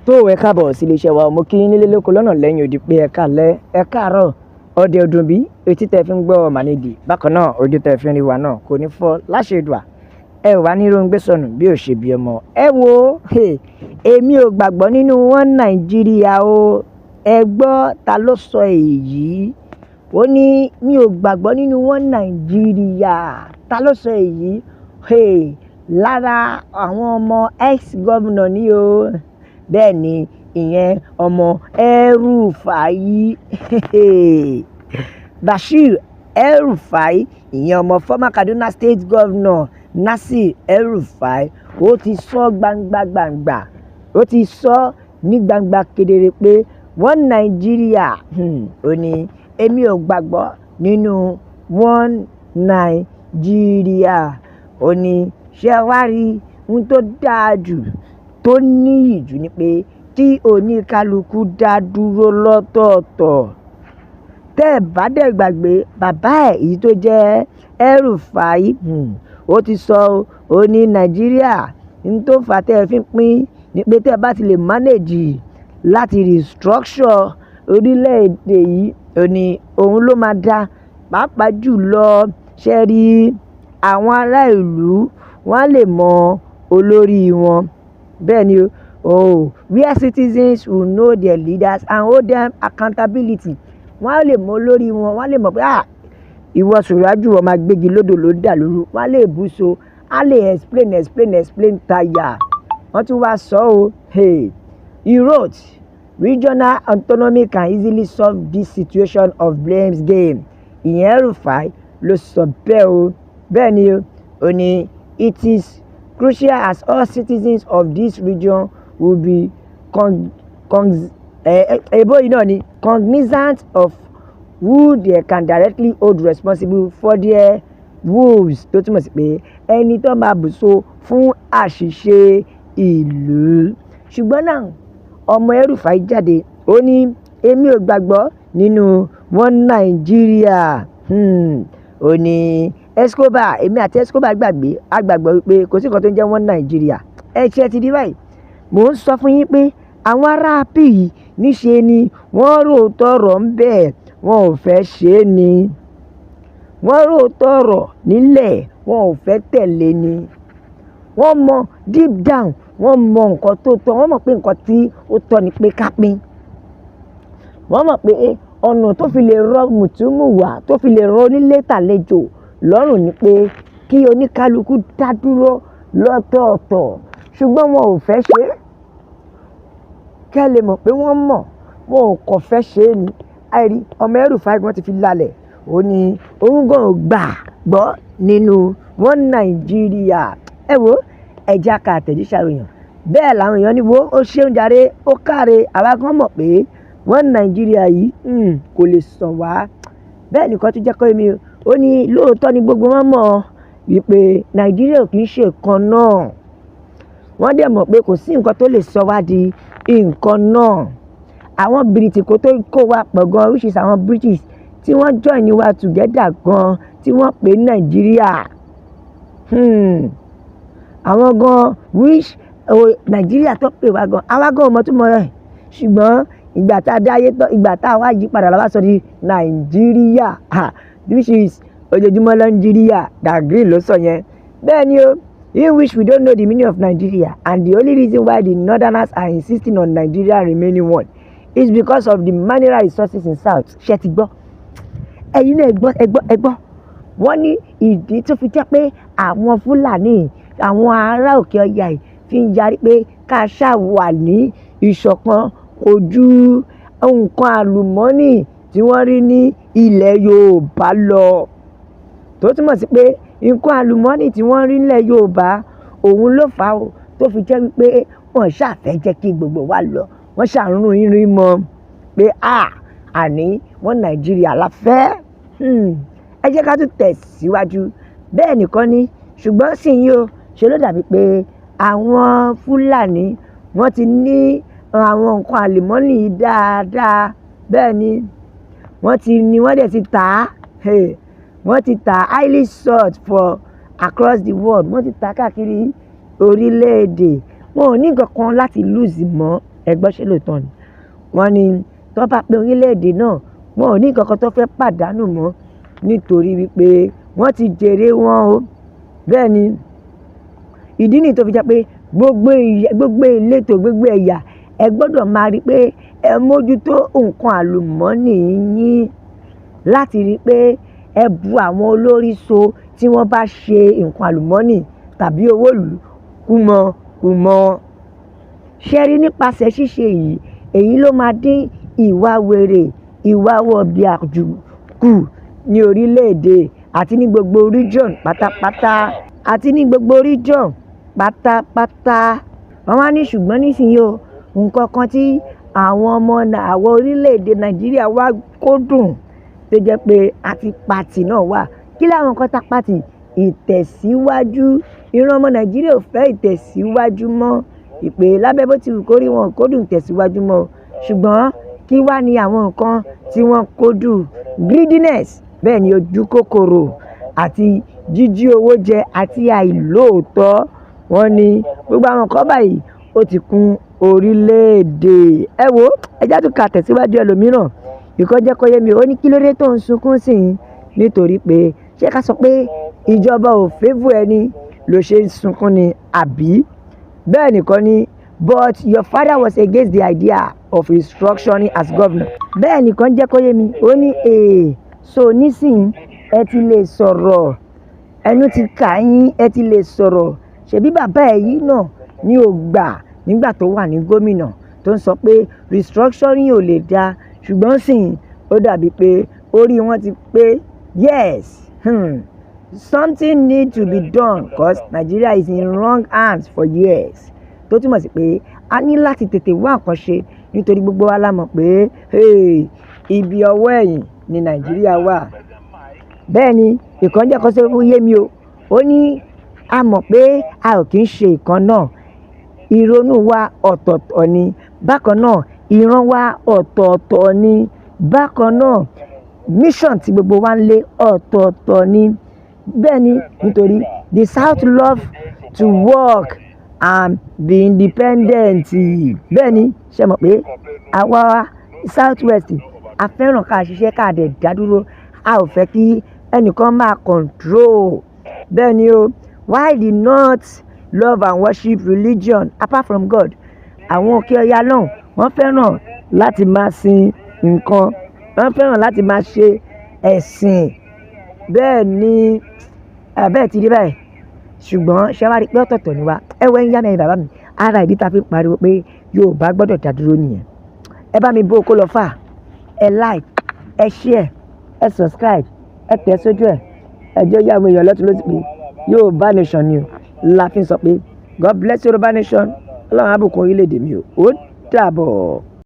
tó ẹ káàbọ̀ sí iléeṣẹ́ wa mo kí yín nílé lóko lọ́nà lẹ́yìn odi pé ẹ káalẹ́ ẹ káàárọ̀ ọdẹ ọdún bí etí tẹ fi ń gbọ́ mànídì bákan náà ojú tẹ fi ń rí wa náà kò ní fọ́ láṣẹ Èdùà ẹ wà ní róńgbé sọnù bí ò ṣe bí ọmọ ẹ wo èmi ò gbàgbọ́ nínú wọn Nàìjíríà o ẹ gbọ́ ta ló sọ èyí ó ní mi ò gbàgbọ́ nínú wọn Nàìjíríà ta ló sọ èyí lára àwọn ọmọ ex-governor ní o bẹ́ẹ̀ ni ìyẹn ọmọ El-Rufai Bashir El-Rufai ìyẹn ọmọ former Kaduna State Governor Nasir El-Rufai ó ti sọ gbangba ó ti sọ ní gbangba kedere pé wọ́n Nàìjíríà ó ní èmi ò gbàgbọ́ nínú wọ́n Nàìjíríà ó ní ṣé wá rí ohun tó dáa jù tó níyì jù ni pé kí oníkálukú dá dúró lọ́tọ̀ọ̀tọ̀ tẹ́ ẹ̀ bá dẹ̀ gbàgbé bàbá ẹ̀ èyí tó jẹ́ El-Rufai ó ti sọ ó ní Nàìjíríà ní tó fà tẹ́ ẹ fi pín ni pé tẹ́ ẹ bá ti lè manage láti restructure orílẹ̀-èdè yìí ó ní òun ló máa dá pàápàá jù lọ ṣe rí àwọn ará ìlú wọ́n á lè mọ olórí wọn bẹ́ẹ̀ ni where citizens will know their leaders and hold them accountability wọ́n á lè mọ olórí wọn wọ́n á lè mọ̀ pé ìwọ Sùrájù ọmọ agbégi lódò ló dà lóru wọ́n á lè bú so á lè explain tire wọ́n tún wá sọ o he wrote regional autonomy can easily solve this situation of blames game ìyẹn El-Rufai ló sọ bẹ́ẹ̀ o bẹ́ẹ̀ ni ó ní it is crucial as all citizens of this region will be cognizant of who they can directly hold responsible for their woes tó túmọ̀ sí pé ẹni tó máa bùṣọ fún àṣìṣe ìlú ṣùgbọ́n náà ọmọ El-Rufai jáde ó ní èmi ò gbàgbọ́ nínú wọn Nàìjíríà ó ní Escobar èmi àti Escobar gbàgbọ́ wípé kò sí nǹkan tó ń jẹ́ wọn Nàìjíríà ẹ ṣe ti di báyìí mò ń sọ fún yín pé àwọn ará apí yìí níṣe ni wọ́n rò tọrọ ń bẹ̀ wọn ò fẹ́ ṣe é ni wọ́n rò tọrọ nílẹ̀ wọn ò fẹ́ tẹ̀lé ni wọ́n mọ deep down wọ́n mọ nǹkan tó tọ́ wọ́n mọ̀ pé nǹkan tí ó tọ́ ni pé ká pín wọ́n mọ̀ pé ọ̀nà tó fi lè rọ mùtúmùwà tó fi lè rọ onílé tàlejò lọ́rùn ni pé kí oníkálukú dá dúró lọ́tọ̀ọ̀tọ̀ ṣùgbọ́n wọn ò fẹ́ ṣe é kẹ́ lè mọ̀ pé wọ́n mọ̀ wọn ò kọ̀ fẹ́ ṣe é ni àìrí ọmọ El-Rufai wọ́n ti fi lálẹ̀ ó ní òun gan ò gbàgbọ́ nínú wọn Nàìjíríà ẹ wo ẹja ka àtẹ̀jíṣẹ́ èèyàn bẹ́ẹ̀ làwọn èèyàn ní wo ó ṣeun jàre ó káre àwa kan mọ̀ pé wọn Nàìjíríà yìí kò lè sàn wá bẹ́ẹ̀ nìkan tó jẹ́ kọ́ mi ó ní lóòótọ́ ni gbogbo wọn mọ̀ wípé Nàìjíríà kì í ṣe nǹkan náà wọ́n dẹ̀ mọ̀ pé kò sí nǹkan tó lè sọ wá di nǹkan náà àwọn British kò tó kó wa pọ̀ gan which is àwọn British tí wọ́n join wa together gan tí wọ́n pè Nàìjíríà àwọn gan which Nàìjíríà tó pè wá gan àwa gan ọmọ tó mọ rẹ̀ ṣùgbọ́n ìgbà tá a dáyé tán ìgbà tá a wá yí padà lọ́wọ́ sọ di Nàìjíríà which is ojoojúmọ́ Nàìjíríà dàgírì ló sọ yẹn bẹ́ẹ̀ ni o in which we don't know the meaning of Nigeria and the only reason why the northerners are insisting on Nigeria remaining one is because of the mineral resources in south ṣe ti gbọ́ ẹ̀yin náà ẹ gbọ́ wọ́n ní ìdí tó fi jẹ́ pé àwọn Fúlàní àwọn ará òkè ọya yìí fi ń yarí pé ká ṣáà wà ní ìṣọ̀kan ojú nǹkan àlùmọ́nì tí wọ́n rí ní ilẹ̀ Yorùbá lọ tó túmọ̀ sí pé nǹkan àlùmọ́nì tí wọ́n rí nílẹ̀ Yorùbá òun ló fà á tó fi jẹ́ wípé wọ́n ṣàfẹ́ jẹ́ kí gbogbo wa lọ wọ́n ṣàrùn irin mọ́ pé àní wọ́n Nàìjíríà la fẹ́ ẹ jẹ́ ká tún tẹ̀síwájú bẹ́ẹ̀ nìkan ni ṣùgbọ́n sì yín o ṣe ló dàbí pé àwọn Fúlàní wọ́n ti ní àwọn nǹkan àlùmọ́nì dáadáa bẹ́ẹ̀ ni wọ́n dẹ̀ ti tà á wọ́n ti tà highly sought for across the world wọ́n ti tà káàkiri orílẹ̀-èdè wọn ò ní nǹkan kan láti lose mọ́ ẹgbọ́n ṣe lóòótọ́ ni wọ́n ní tó bá pé orílẹ̀-èdè náà wọn ò ní nǹkan kan tó fẹ́ pàdánù mọ́ nítorí wípé wọ́n ti jèrè wọn o bẹ́ẹ̀ ni ìdí nìyí tó fi jẹ́ pé gbogbo ìletò gbogbo ẹ̀yà ẹ gbọ́dọ̀ máa rí pé ẹ mójútó nǹkan àlùmọ́ọ́nì yín láti rí pé ẹ bu àwọn olórí so tí wọ́n bá ṣe nǹkan àlùmọ́ọ́nì tàbí owó lù kùmọ̀ ṣe rí nípasẹ̀ ṣíṣe yìí èyí ló máa dín ìwà wèrè ìwà wọ̀bìà jù kù ní orílẹ̀-èdè àti ní gbogbo region pátápátá wọ́n wá ní ṣùgbọ́n nísìnyí o nǹkan kan tí àwọn orílẹ̀-èdè Nàìjíríà wá kó dùn tó jẹ́ pé àti pàtì náà wà kí láwọn nǹkan tá pàtì ìtẹ̀síwájú ìran ọmọ Nàìjíríà ò fẹ́ ìtẹ̀síwájú mọ́ ìpè lábẹ́ bó ti wù kó rí wọn kó dùn ìtẹ̀síwájú mọ́ ṣùgbọ́n kí wá ní àwọn nǹkan tí wọ́n kó dùn greediness bẹ́ẹ̀ ni ojú kòkòrò àti jíjí owó jẹ àti àìlóòótọ́ wọ́n ní gbogbo àwọn nǹkan báyìí ó ti kún orílẹ̀-èdè ẹ wo ẹjá tún ká tẹ̀síwájú ẹlòmíràn ìkọjẹ́ kó yé mi ó ní kí ló dé tó ń sunkún sí i nítorí pé ṣé ká sọ pé ìjọba ò fẹ́vù ẹni ló ṣe ń sunkún ni àbí bẹ́ẹ̀ nìkan ni but your father was against the idea of restructuring as governor bẹ́ẹ̀ nìkan jẹ́ kó yé mi ó ní so nísìnyí ẹ ti lè sọ̀rọ̀ ẹnu ti kà yín ẹ ti lè sọ̀rọ̀ ṣebí bàbá ẹ̀ yìí náà ni ò gbà nígbà tó wà ní gómìnà tó ń sọ pé restructuring ò lè dáa ṣùgbọ́n sì ó dàbí pé orí wọn ti pé yes something need to be done because Nigeria is in wrong hands for years tó túmọ̀ sí pé a ní láti tètè wá nǹkan ṣe nítorí gbogbo wa la mọ̀ pé ibi ọwọ́ ẹ̀yìn ni Nàìjíríà wà bẹ́ẹ̀ ni ìkànjẹ́ kan ṣe fún yé mi o ó ní a mọ̀ pé a ò kì í ṣe ìkan náà ìrònú wa ọ̀tọ̀ọ̀tọ̀ ni bákan náà ìran wa ọ̀tọ̀ọ̀tọ̀ ni bákan náà mission tí gbogbo wa ń lé ọ̀tọ̀ọ̀tọ̀ ni bẹ́ẹ̀ ni nítorí the South love to work and be independent bẹ́ẹ̀ ni ṣe mọ̀ pé àwa South West a fẹ́ràn ká ṣiṣẹ́ ká dẹ̀ dádúró a ò fẹ́ kí ẹnìkan máa control bẹ́ẹ̀ ni o why the North love and worship religion apart from God àwọn òkè ọya náà wọ́n fẹ́ràn láti máa sin nǹkan wọ́n fẹ́ràn láti máa ṣe ẹ̀sìn bẹ́ẹ̀ ni bẹ́ẹ̀ ti rí báyìí ṣùgbọ́n ṣé wàá rí pé ọ̀tọ̀ọ̀tọ̀ ni wa ẹ̀wẹ̀ ń yá mẹ́rin bàbá mi ara ìdí tá a fi pariwo pé Yorùbá gbọ́dọ̀ dádúró nìyẹn ẹ bá mi bó kó lọ fà ẹ like ẹ share ẹ subscribe ẹ tẹ̀ sójú ẹ jẹ́ yá àwọn èèyàn lọ́tún ló ti pé Yorùbá nation ni o la fi sọ pé God bless Yorùbá nation ọlọ́run á bùkún orílẹ̀-èdè mi o ó dàbọ̀.